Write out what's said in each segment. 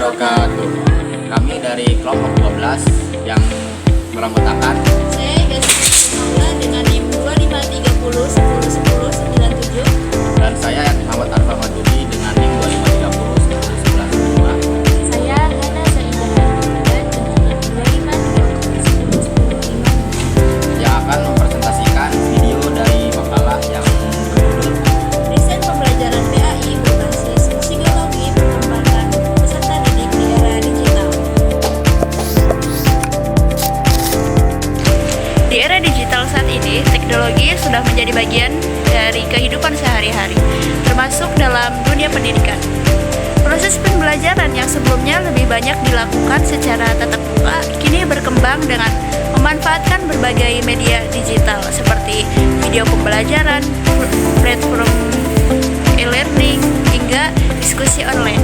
wabarakatuh. Kami dari kelompok 12 yang beranggotakan Saya Gazi Maula dengan NIM 2530 1010 97. dan saya Muhammad Arfa Madudi dengan NIM 2530 1011 Saya Hana Saidah dan dengan 2530 1010 yang akan mempresentasikan video dari makalah yang berjudul Desain pembelajaran PAI berbasis psikologi perkembangan peserta didik di era digital. Di era digital saat ini, teknologi sudah menjadi bagian dari kehidupan sehari-hari, termasuk dalam dunia pendidikan. Proses pembelajaran yang sebelumnya lebih banyak dilakukan secara tatap muka, kini berkembang dengan memanfaatkan berbagai media digital seperti video pembelajaran, platform e-learning, hingga diskusi online.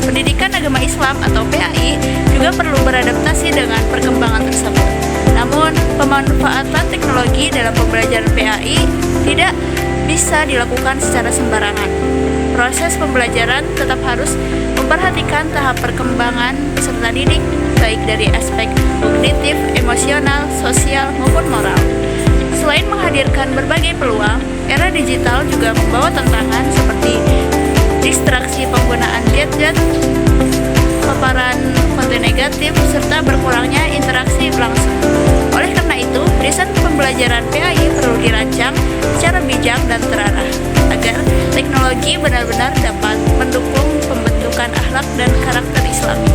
Pendidikan agama Islam atau PAI juga perlu beradaptasi dengan perkembangan tersebut. Namun, pemanfaatan teknologi dalam pembelajaran PAI tidak bisa dilakukan secara sembarangan. Proses pembelajaran tetap harus memperhatikan tahap perkembangan peserta didik, baik dari aspek kognitif, emosional, sosial, maupun moral. Selain menghadirkan berbagai peluang, era digital juga membawa tantangan seperti distraksi penggunaan gadget, paparan konten negatif, serta berkurangnya interaksi langsung. Oleh karena itu, desain pembelajaran PAI perlu dirancang secara bijak dan terarah agar teknologi benar-benar dapat mendukung pembentukan akhlak dan karakter Islami.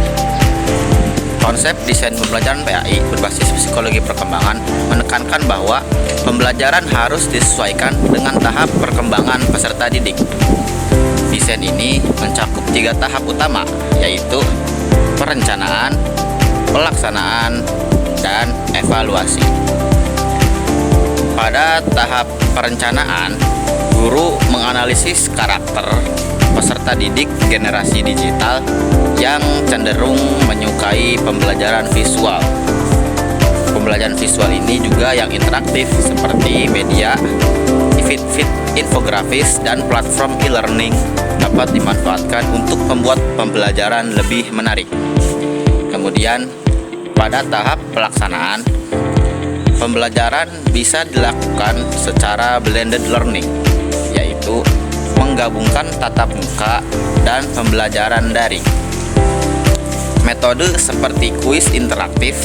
Konsep desain pembelajaran PAI berbasis psikologi perkembangan menekankan bahwa pembelajaran harus disesuaikan dengan tahap perkembangan peserta didik. Desain ini mencakup 3 tahap utama, yaitu perencanaan, pelaksanaan, dan evaluasi. Pada tahap perencanaan, guru menganalisis karakter peserta didik generasi digital yang cenderung menyukai pembelajaran visual. Pembelajaran visual ini juga yang interaktif seperti media, feed infografis, dan platform e-learning dapat dimanfaatkan untuk membuat pembelajaran lebih menarik. Kemudian, pada tahap pelaksanaan, pembelajaran bisa dilakukan secara blended learning, yaitu menggabungkan tatap muka dan pembelajaran daring. Metode seperti kuis interaktif,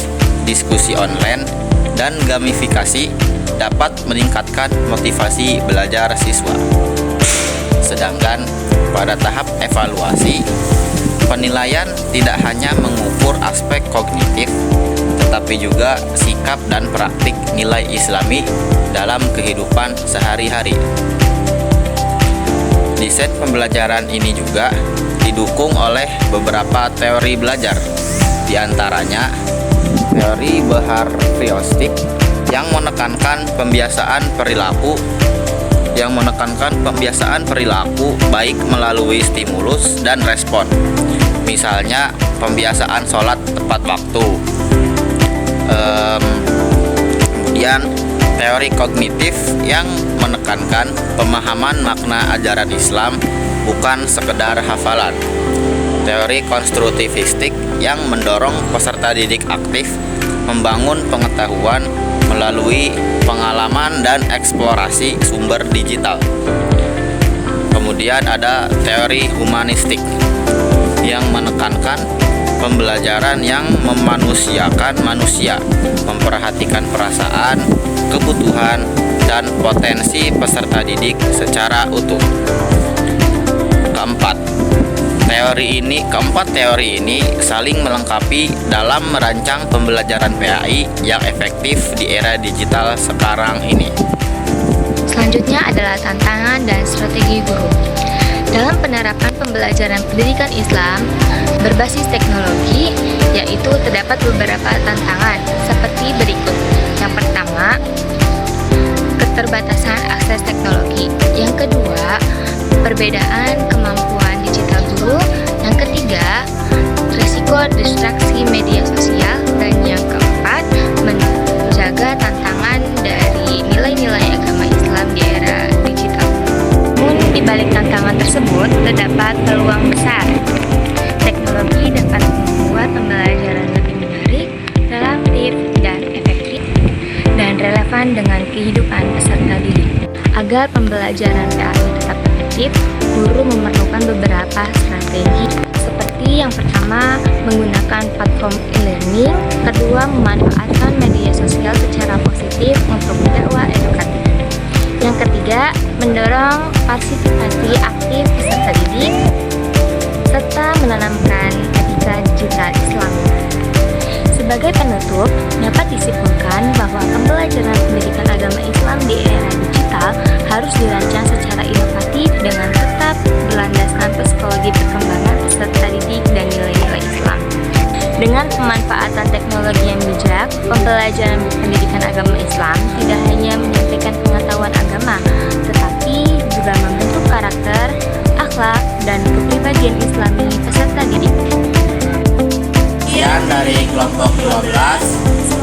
diskusi online, dan gamifikasi dapat meningkatkan motivasi belajar siswa. Sedangkan pada tahap evaluasi, penilaian tidak hanya mengukur aspek kognitif, tetapi juga sikap dan praktik nilai Islami dalam kehidupan sehari-hari. Desain pembelajaran ini juga didukung oleh beberapa teori belajar, di antaranya teori behavioristik yang menekankan pembiasaan perilaku baik melalui stimulus dan respon. Misalnya pembiasaan sholat tepat waktu. Kemudian teori kognitif yang menekankan pemahaman makna ajaran Islam bukan sekedar hafalan. Teori konstruktivistik yang mendorong peserta didik aktif membangun pengetahuan melalui pengalaman dan eksplorasi sumber digital. Kemudian ada teori humanistik yang menekankan pembelajaran yang memanusiakan manusia, memperhatikan perasaan, kebutuhan, dan potensi peserta didik secara utuh. Keempat teori ini saling melengkapi dalam merancang pembelajaran PAI yang efektif di era digital sekarang ini. Selanjutnya adalah tantangan dan strategi guru. Dalam penerapan pembelajaran pendidikan Islam berbasis teknologi, yaitu terdapat beberapa tantangan seperti berikut. Yang pertama, keterbatasan akses teknologi. Yang kedua, perbedaan kemampuan digital guru. Yang ketiga, risiko distraksi media sosial. Dan yang keempat, menjaga tantangan dari nilai-nilai agama Islam di era digital. Namun, di balik tantangan tersebut terdapat peluang besar. Teknologi dan Agar pembelajaran PAI tetap efektif, guru memerlukan beberapa strategi seperti yang pertama, menggunakan platform e-learning, kedua, memanfaatkan media sosial secara positif untuk dakwah edukatif. Yang ketiga, mendorong partisipasi aktif peserta didik, serta menanamkan etika digital Islam. Sebagai penutup, dapat disimpulkan bahwa pembelajaran pendidikan agama Islam di era digital harus dirancang secara inovatif dengan tetap berlandaskan psikologi perkembangan peserta didik dan nilai-nilai Islam. Dengan pemanfaatan teknologi yang bijak, pembelajaran pendidikan agama Islam tidak hanya menyampaikan pengetahuan agama, tetapi juga membentuk karakter, akhlak, dan kepribadian Islami peserta didik. Sekian dari kelompok 12.